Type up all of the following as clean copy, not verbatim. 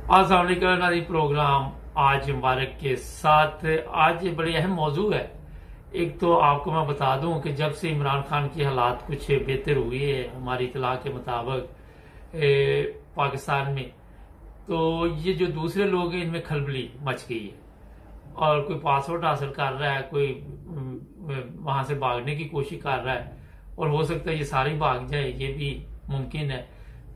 अस्सलाम वालेकुम नाज़रीन। प्रोग्राम आज मुबारक के साथ आज बड़ी अहम मौजू है। एक तो आपको मैं बता दूं कि जब से इमरान खान की हालात कुछ बेहतर हुई है हमारी इतला के मुताबिक पाकिस्तान में, तो ये जो दूसरे लोग हैं इनमें खलबली मच गई है और कोई पासपोर्ट हासिल कर रहा है, कोई वहां से भागने की कोशिश कर रहा है और हो सकता है ये सारे भाग जाए, ये भी मुमकिन है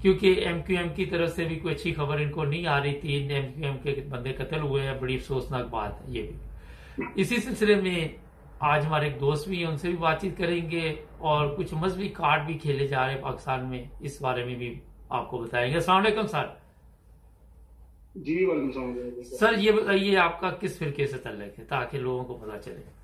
क्योंकि एमक्यूएम की तरफ से भी कोई अच्छी खबर इनको नहीं आ रही। 3 एमक्यूएम के बंदे कत्ल हुए हैं, बड़ी अफसोसनाक बात है ये भी। इसी सिलसिले में आज हमारे एक दोस्त भी हैं, उनसे भी बातचीत करेंगे और कुछ मजहबी कार्ड भी खेले जा रहे हैं पाकिस्तान में, इस बारे में भी आपको बताएंगे। अस्सलाम वालेकुम सर। जी वालेकुम सलाम। सर ये बताइए आपका किस फिरके से तल्लुक है ताकि लोगों को पता चले।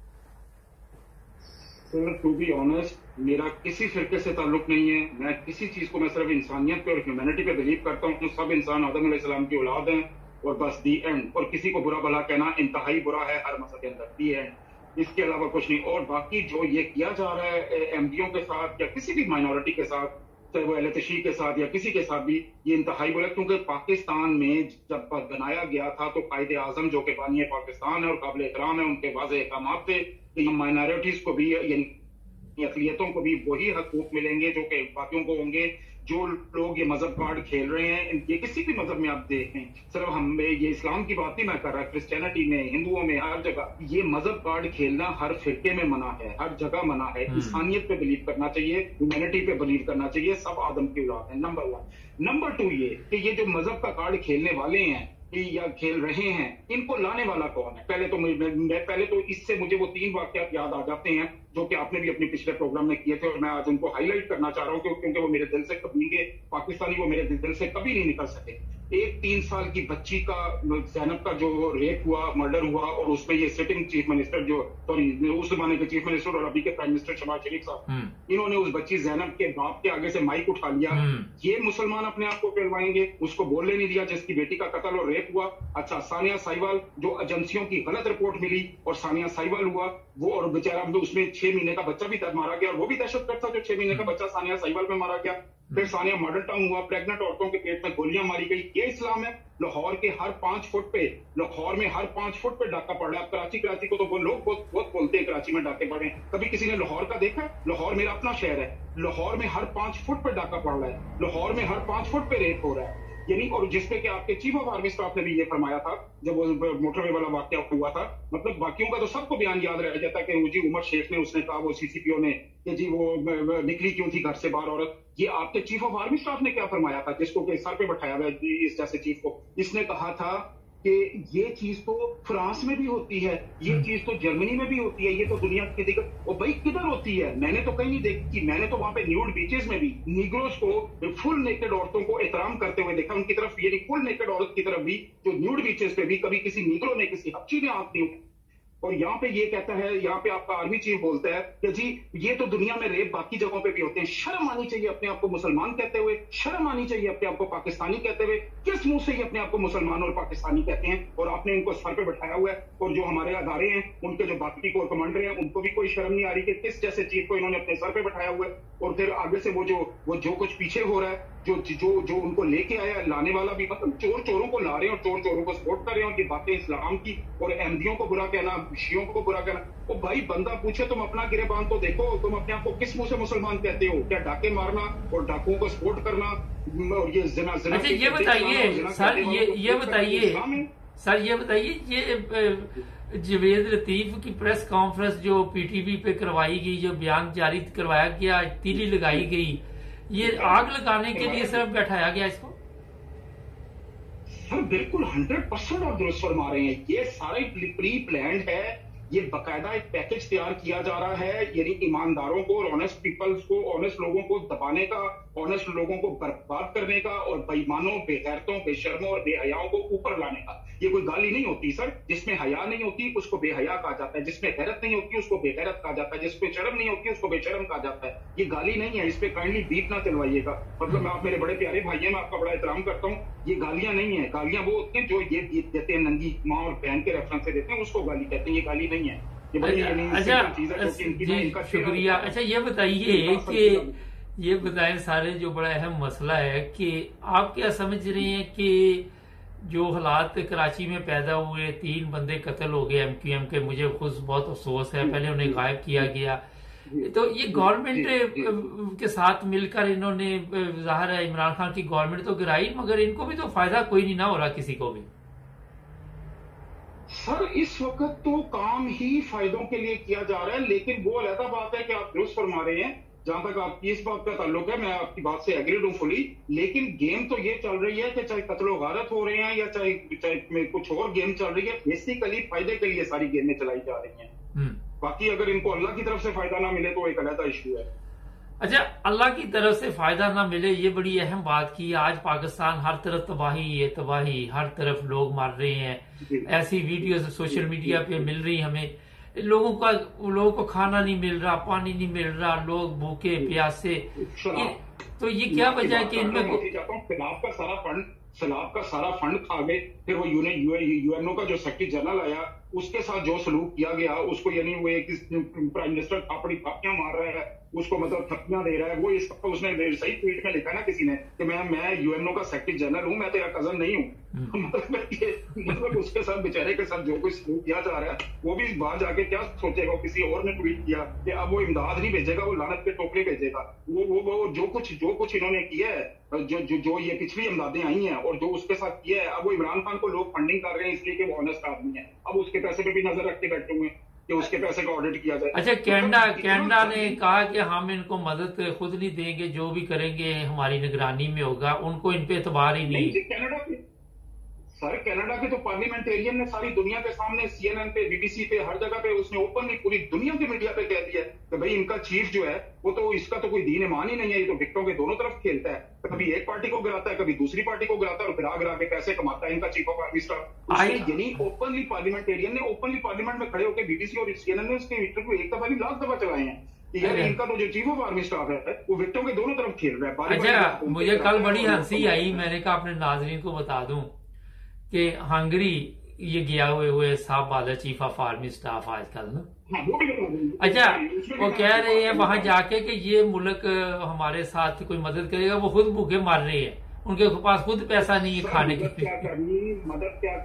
सर टू बी ऑनेस्ट मेरा किसी फिरके से ताल्लुक नहीं है। मैं किसी चीज को, मैं सिर्फ इंसानियत पे और ह्यूमैनिटी पे बिलीव करता हूँ। सब इंसान आदम अलैहिस्सलाम की औलाद हैं और बस दी एंड। और किसी को बुरा भला कहना इंतहाई बुरा है हर मसले के अंदर, दी एंड। इसके अलावा कुछ नहीं। और बाकी जो ये किया जा रहा है एमडीओ के साथ या किसी भी माइनॉरिटी के साथ, चाहे वो एलतशी के साथ या किसी के साथ भी, ये इंतहाई बुरा। क्योंकि पाकिस्तान में जब बनाया गया था तो कायदे आजम जो कि बानी पाकिस्तान है और काबिल एहतराम है, उनके वाज़ेह अहकाम थे कि माइनॉरिटीज को भी अकलियतों को भी वही हकूक मिलेंगे जो कि बाकियों को होंगे। जो लोग ये मजहब कार्ड खेल रहे हैं, ये किसी भी मजहब में आप देखें, सिर्फ हम ये इस्लाम की बात नहीं मैं कर रहा, क्रिश्चियनिटी में, हिंदुओं में, हर जगह ये मजहब कार्ड खेलना हर फिरके में मना है, हर जगह मना है। इंसानियत पे बिलीव करना चाहिए, ह्यूमैनिटी पे बिलीव करना चाहिए। सब आदम की औलाद है, नंबर 1। नंबर 2 ये कि ये जो मजहब का कार्ड खेलने वाले हैं या खेल रहे हैं, इनको लाने वाला कौन है? पहले तो इससे मुझे वो 3 वाकयात याद आ जाते हैं जो कि आपने भी अपने पिछले प्रोग्राम में किए थे और मैं आज उनको हाईलाइट करना चाह रहा हूं क्योंकि वो मेरे दिल से कभी के पाकिस्तानी वो मेरे दिल से कभी नहीं निकल सके। एक 3 साल की बच्ची का, जैनब का जो रेप हुआ, मर्डर हुआ, और उसमें ये सिटिंग चीफ मिनिस्टर जो उस जमाने के चीफ मिनिस्टर और अभी के प्राइम मिनिस्टर शहबाज शरीफ साहब, इन्होंने उस बच्ची जैनब के बाप के आगे से माइक उठा लिया। ये मुसलमान अपने आप को कहलवाएंगे, उसको बोलने नहीं दिया जिसकी बेटी का कत्ल और रेप हुआ। अच्छा, सानिया साहिवाल जो एजेंसियों की गलत रिपोर्ट मिली और सानिया साहिवाल हुआ वो, और बेचारा उसमें 6 महीने का बच्चा भी मारा गया और वो भी दहशतगर्द था जो 6 महीने का बच्चा सानिया साहिवाल में मारा गया। फिर सानिया मॉडल टाउन हुआ, प्रेग्नेंट औरतों के पेट में गोलियां मारी गई। ये इस्लाम है? लाहौर के हर 5 फुट पे, लाहौर में हर 5 फुट पे डाका पड़ रहा है। कराची को तो वो लोग बहुत बोलते हैं कराची में डाके पड़े हैं। कभी किसी ने लाहौर का देखा? लाहौर मेरा अपना शहर है, लाहौर में हर 5 फुट पे डाका पड़ रहा है, लाहौर में हर 5 फुट पे रेप हो रहा है। यानी, और जिसपे कि आपके चीफ ऑफ आर्मी स्टाफ ने भी ये फरमाया था जब वो मोटरवे वाला वाकया हुआ था। मतलब बाकियों का तो सबको बयान याद रह जाता है कि वो जी उमर शेख ने, उसने कहा, वो सीसीपीओ ने, कि जी वो निकली क्यों थी घर से बाहर औरत। ये आपके चीफ ऑफ आर्मी स्टाफ ने क्या फरमाया था जिसको के सर पे बैठाया हुआ इस जैसे चीफ को? इसने कहा था कि ये चीज तो फ्रांस में भी होती है, ये चीज तो जर्मनी में भी होती है, ये तो दुनिया की दिक्कत। और भाई किधर होती है? मैंने तो कहीं नहीं देखी। मैंने तो वहां पे न्यूड बीचेस में भी नीग्रोस को, फुल नेकेड औरतों को एहतराम करते हुए देखा, उनकी तरफ, यानी फुल नेकेड औरत की तरफ भी, जो न्यूड बीचेस पे भी कभी किसी नीग्रो ने, किसी हब्शी ने आंख नहीं। और यहाँ पे ये कहता है, यहाँ पे आपका आर्मी चीफ बोलता है कि जी ये तो दुनिया में रेप बाकी जगहों पे भी होते हैं। शर्म आनी चाहिए अपने आप को मुसलमान कहते हुए, शर्म आनी चाहिए अपने आप को पाकिस्तानी कहते हुए। किस मुंह से ये अपने आप को मुसलमान और पाकिस्तानी कहते हैं? और आपने इनको सर पे बैठाया हुआ है। और जो हमारे अदारे हैं, उनके जो बाकी कोर कमांडर हैं, उनको भी कोई शर्म नहीं आ रही कि किस जैसे चीफ को इन्होंने अपने सर पे बैठाया हुआ है। और फिर आगे से वो जो कुछ पीछे हो रहा है, जो उनको लेके आया, लाने वाला भी, मतलब चोर चोरों को ला रहे हैं और चोर चोरों को सपोर्ट कर रहे हैं। और ये बातें इस्लाम की और अहमदियों को बुरा कहना, शियों को बुरा कहना। ओ भाई, बंदा पूछे तुम अपना गिरेबान तो देखो, तुम अपने आप को किस मुंह से मुसलमान कहते हो? क्या डाके मारना और डाकुओं को सपोर्ट करना और ये जिना? अच्छा ये बताइए सर, ये बताइए ये जवेद लतीफ की प्रेस कॉन्फ्रेंस जो पीटीवी पे करवाई गई, जो बयान जारी करवाया गया, तीली लगाई गई, ये आग लगाने के लिए सिर्फ बैठाया गया इसको? सर बिल्कुल 100% आप दुरुस्त फरमा रहे हैं। ये सारा प्री प्लान्ड है। ये बकायदा एक पैकेज तैयार किया जा रहा है, यानी ईमानदारों को और ऑनेस्ट पीपल्स को, ऑनेस्ट लोगों को दबाने का, ऑनेस्ट लोगों को बर्बाद करने का और बेईमानों, बेगैरतों, बेशर्मों और बेहयाओं को ऊपर लाने का। ये कोई गाली नहीं होती सर। जिसमें हया नहीं होती उसको बेहया कहा जाता है, जिसमें गैरत नहीं होती उसको बेगैरत कहा जाता है, जिसपे शर्म नहीं होती उसको बेशर्म कहा जाता है। ये गाली नहीं है, इस पे काइंडली बीट ना चलवाइएगा। मतलब आप मेरे बड़े प्यारे भाई हैं, मैं आपका बड़ा एहतराम करता हूँ। ये गालियां नहीं है। गालियां वो होती हैं जो ये देते हैं, नंगी माँ और बहन के रेफरेंस से देते हैं, उसको गाली कहते हैं। ये गाली नहीं है। अच्छा शुक्रिया। अच्छा ये बताइए कि ये बताएं सारे जो बड़ा अहम मसला है कि आप क्या समझ रहे हैं कि जो हालात कराची में पैदा हुए, 3 बंदे कत्ल हो गए MQM के, मुझे खुद बहुत अफसोस है। पहले उन्हें गायब किया गया। तो ये गवर्नमेंट के साथ मिलकर इन्होंने, जाहिर है इमरान खान की गवर्नमेंट तो गिराई, मगर इनको भी तो फायदा कोई नहीं ना हो रहा किसी को भी। सर इस वक्त तो काम ही फायदों के लिए किया जा रहा है, लेकिन वो अलग बात है कि आप दुरुस्त फरमा रहे हैं। जहां तक आपकी इस बात का ताल्लुक है, मैं आपकी बात से एग्रीड हूं फुली, लेकिन गेम तो ये चल रही है कि चाहे कत्लो गारत हो रहे हैं या चाहे चाहे कुछ और गेम चल रही है, बेसिकली फायदे के लिए सारी गेमें चलाई जा रही हैं। बाकी अगर इनको अल्लाह की तरफ से फायदा ना मिले तो एक अलग इशू है। अच्छा, अल्लाह की तरफ से फायदा ना मिले, ये बड़ी अहम बात की। आज पाकिस्तान हर तरफ तबाही है, तबाही, हर तरफ लोग मर रहे हैं। ऐसी वीडियो सोशल मीडिया पे मिल रही हमें, लोगों को खाना नहीं मिल रहा, पानी नहीं मिल रहा, लोग भूखे प्यासे। तो ये क्या वजह है कि इनमें सैलाब का सारा फंड खा गए। फिर वो यूएनओ का जो सेक्रेटरी जनरल आया, उसके साथ जो सलूक किया गया, उसको यानी वो एक प्राइम मिनिस्टर थापड़ी थापियां मार रहा है, उसको मतलब थप्पियां दे रहा है। वो इसका उसने सही ट्वीट में लिखा ना किसी ने कि मैं यूएनओ का सेक्रेटरी जनरल हूं, मैं तेरा कजन नहीं हूं। मतलब उसके साथ बेचारे के साथ जो कुछ सलूक किया जा रहा है, वो भी बाहर जाके क्या सोचेगा। किसी और ने ट्वीट किया कि अब वो इमदाद नहीं भेजेगा, वो लानत के टोकरे भेजेगा। वो जो कुछ इन्होंने किया है, जो ये पिछली इमदादें आई हैं और जो उसके साथ किया है, अब वो इमरान खान को लोग फंडिंग कर रहे हैं इसलिए कि वो ऑनेस्ट आदमी है। अब उसके पैसे पे भी नजर रख के बैठे हुए हैं कि उसके पैसे का ऑडिट किया जाए। अच्छा, कैनेडा ने कहा कि हम इनको मदद खुद नहीं देंगे, जो भी करेंगे हमारी निगरानी में होगा। उनको इन पे एतबार ही नहीं। कनाडा के तो पार्लियामेंटेरियन ने सारी दुनिया के सामने CNN पे, BBC पे, हर जगह पे उसने ओपनली पूरी दुनिया की मीडिया पे कह दिया कि भाई इनका चीफ जो है वो तो इसका तो कोई दीन ईमान ही नहीं है, ये तो विकेटों के दोनों तरफ खेलता है। कभी एक पार्टी को गिराता है, कभी दूसरी पार्टी को गिराता है और गिरा के पैसे कमाता है इनका चीफ ऑफ आर्मी स्टाफ। यानी ओपनली पार्लियामेंटेरियन ने ओपनली पार्लियामेंट में खड़े होकर BBC और CNN ने उसके इंटरव्यू एक दफा नहीं लाख दफा चलाए हैं। यार इनका तो जो चीफ ऑफ आर्मी स्टाफ है वो विकेटों के दोनों तरफ खेल रहा है। अच्छा, मुझे कल बड़ी हंसी आई, मैंने कहा अपने नाजरीन को बता दूं कि हंगरी ये गया हुए साहब वाला चीफ ऑफ आर्मी स्टाफ आजकल ना। अच्छा, वो कह रहे हैं वहां जाके कि ये मुल्क हमारे साथ कोई मदद करेगा, वो खुद भूखे मार रहे हैं, उनके पास खुद पैसा नहीं है खाने के। मदद क्या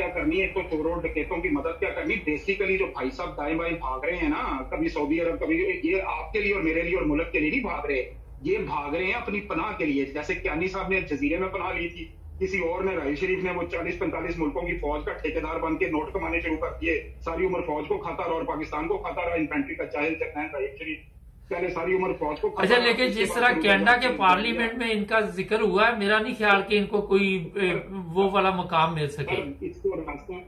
करनी, एक तो चोरों डकैतों की मदद क्या करनी। बेसिकली जो भाई साहब दाएं बाएं भाग रहे हैं ना, कभी सऊदी अरब, कभी ये आपके लिए और मेरे लिए और मुल्क के लिए नहीं भाग रहे, ये भाग रहे हैं अपनी पनाह के लिए। जैसे क्यानी साहब ने जजीरे में पनाह ली थी, किसी और ने, राहिल शरीफ ने, वो 40-45 मुल्कों की फौज का ठेकेदार बन के नोट कमाने शुरू कर दिए। सारी उम्र फौज को खाता रहा और पाकिस्तान को खाता रहा। इन्फेंट्री का चाहे राहिल शरीफ पहले सारी उम्र फौज को खाता। अच्छा, लेकिन जिस तरह कनाडा के पार्लियामेंट में इनका जिक्र हुआ है, मेरा नहीं ख्याल कि इनको कोई वो वाला मकाम मिल सके। इसको रास्ता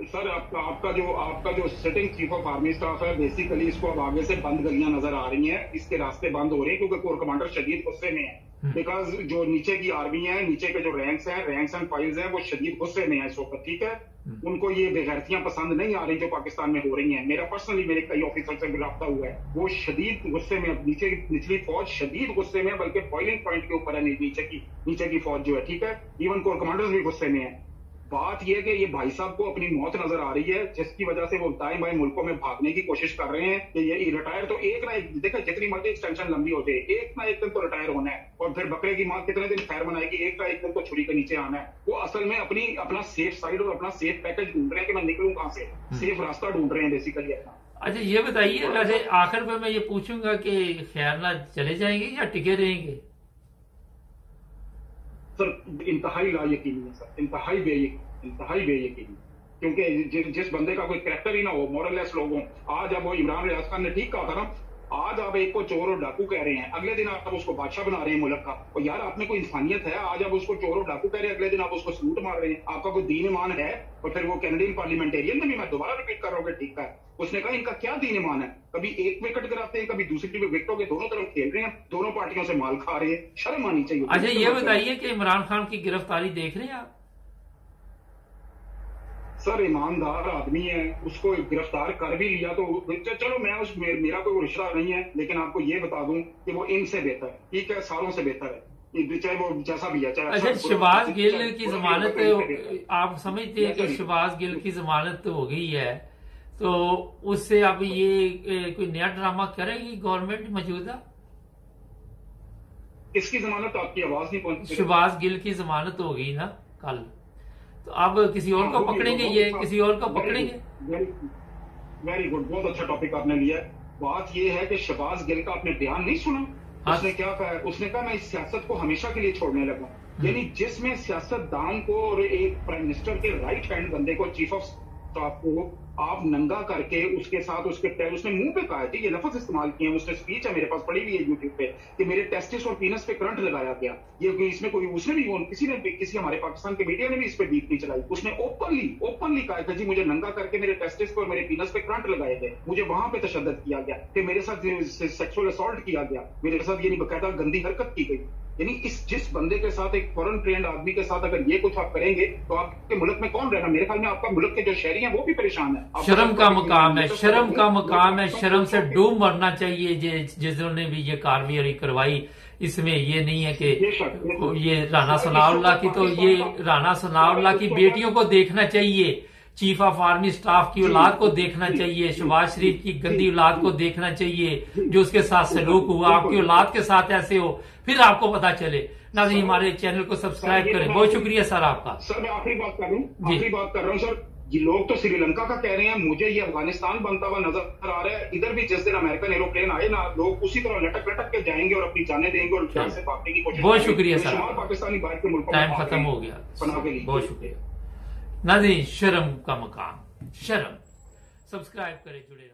सर आपका जो sitting chief of army staff है, बेसिकली इसको अब आगे से बंद गलियां नजर आ रही हैं, इसके रास्ते बंद हो रहे हैं क्योंकि कोर कमांडर शदीद गुस्से में है। बिकॉज जो नीचे की आर्मी है, नीचे के जो रैंक्स एंड फाइल्स हैं, वो शदीद गुस्से में है इस वक्त। ठीक है, उनको ये बेगैरतियां पसंद नहीं आ रही जो पाकिस्तान में हो रही हैं। मेरा पर्सनली मेरे कई ऑफिसर से रब्ता हुआ है, वो शदीद गुस्से में, निचली फौज शदीद गुस्से में, बल्कि बॉइलिंग पॉइंट के ऊपर है नीचे की फौज जो है। ठीक है, इवन कोर कमांडर्स भी गुस्से में है। बात यह कि ये भाई साहब को अपनी मौत नजर आ रही है, जिसकी वजह से वो दाएं बाएं मुल्कों में भागने की कोशिश कर रहे हैं कि ये रिटायर तो एक ना एक, देखा जितनी मर्जी एक्सटेंशन लंबी हो जाए, एक ना एक दिन तो रिटायर होना है। और फिर बकरे की मां कितने दिन खैर मनाएगी, एक ना एक दिन तो छुरी के नीचे आना है। वो असल में अपना सेफ साइड और अपना सेफ पैकेज ढूंढ रहे हैं कि मैं निकलूं कहां से, सेफ रास्ता ढूंढ रहे हैं बेसिकली अपना। अच्छा, ये बताइए, वैसे आखिर में मैं ये पूछूंगा कि खैरना चले जाएंगे या टिके रहेंगे? सर इंतहाई लायकीनी है सर, इंतहाई बेयकीनी, क्योंकि जिस बंदे का कोई कैरेक्टर ही ना हो, मॉरललेस लोग हों। आज अब वो इमरान रियाज खान ने ठीक कहा था ना, आज आप एक को चोर और डाकू कह रहे हैं, अगले दिन आप उसको बादशाह बना रहे हैं मुल्क का। और यार आप में कोई इंसानियत है? आज आप उसको चोर और डाकू कह रहे हैं, अगले दिन आप उसको सलूट मार रहे हैं। आपका कोई दीन ईमान है? और फिर वो कैनेडियन पार्लियामेंटेरियन ने भी, मैं दोबारा रिपीट कर रहा हूँ कि ठीक है, उसने कहा इनका क्या दीन ईमान है, कभी एक विकेट गिराते हैं, कभी दूसरी विकेटों के दोनों तरफ खेल रहे हैं, दोनों पार्टियों से माल खा रहे हैं, शर्म आनी चाहिए। अच्छा, ये बताइए कि इमरान खान की गिरफ्तारी देख रहे हैं आप? सर ईमानदार आदमी है, उसको गिरफ्तार कर भी लिया तो चलो, मेरा कोई रिश्ता नहीं है, लेकिन आपको ये बता दूं कि वो इनसे बेहतर है। ठीक है, सारों से बेहतर है, चाहे वो जैसा भी है। चाहे अच्छा, शहबाज गिल की जमानत, आप समझते हैं कि शहबाज गिल की जमानत हो गई है, तो उससे अब ये कोई नया ड्रामा करेगी गवर्नमेंट मौजूदा? किसकी जमानत? आपकी आवाज नहीं पहुंची। शहबाज गिल की जमानत हो गई ना कल। तो अब किसी और को पकड़ेंगे, ये किसी और को पकड़ेंगे। वेरी गुड, बहुत अच्छा टॉपिक आपने लिया है। बात ये है कि शहबाज गिल का आपने बयान नहीं सुना? हाँ। उसने क्या कहा? उसने कहा मैं इस सियासत को हमेशा के लिए छोड़ने लगा। यानी जिसमें सियासतदान को और एक प्राइम मिनिस्टर के राइट हैंड बंदे को, चीफ ऑफ स्टाफ को आप नंगा करके उसके साथ उसने मुंह पे कहा है, ये लफ्ज इस्तेमाल किए हैं, उसने स्पीच है मेरे पास पड़ी हुई है यूट्यूब पे, कि मेरे टेस्टिस और पीनस पे करंट लगाया गया। ये इसमें कोई उसने भी किसी हमारे पाकिस्तान के मीडिया ने भी इस पे बीट नहीं चलाई। उसने ओपनली कहा था जी मुझे नंगा करके मेरे टेस्टिस पे और मेरे पीनस पे करंट लगाए गए, मुझे वहां पे तशद्दुद किया गया, कि मेरे साथ सेक्सुअल असॉल्ट किया गया, मेरे साथ ये नहीं बकायदा गंदी हरकत की गई। यानी जिस बंदे के साथ, एक फॉरेन ट्रेंड आदमी के साथ अगर ये कुछ आप करेंगे तो आपके मुल्क में कौन रहना? मेरे ख्याल में आपका मुल्क के जो शहरी हैं वो भी परेशान है। शर्म का मुकाम है, शर्म का मुकाम है, शर्म से डूब मरना चाहिए जिन्होंने भी ये कार्रवाई करवाई। इसमें ये नहीं है कि ये राना सनाउल्लाह की, तो ये राना सनाउल्लाह की बेटियों को देखना चाहिए, चीफ ऑफ आर्मी स्टाफ की औलाद को देखना चाहिए, शहबाज शरीफ की गंदी औलाद को देखना चाहिए, जो उसके साथ सलूक हुआ। आपकी औलाद के साथ ऐसे हो, फिर आपको पता चले। नाज़रीन, हमारे चैनल को सब्सक्राइब करें। बहुत शुक्रिया सर आपका। सर मैं आखिरी बात कर रहा हूँ सर। ये लोग तो श्रीलंका का कह रहे हैं, मुझे ये अफगानिस्तान बनता हुआ नजर आ रहा है। इधर भी जिस दिन अमेरिकन एरोप्लेन आए ना, लोग उसी तरह लटक के जाएंगे और अपनी जाने देंगे और जान से भागने की कोशिश। बहुत शुक्रिया सर, पाकिस्तानी बाहर के मुल्कों टाइम खत्म हो गया। बहुत शुक्रिया नाज़रीन। शर्म का मकाम, शर्म। सब्सक्राइब करें, जुड़े रहिए।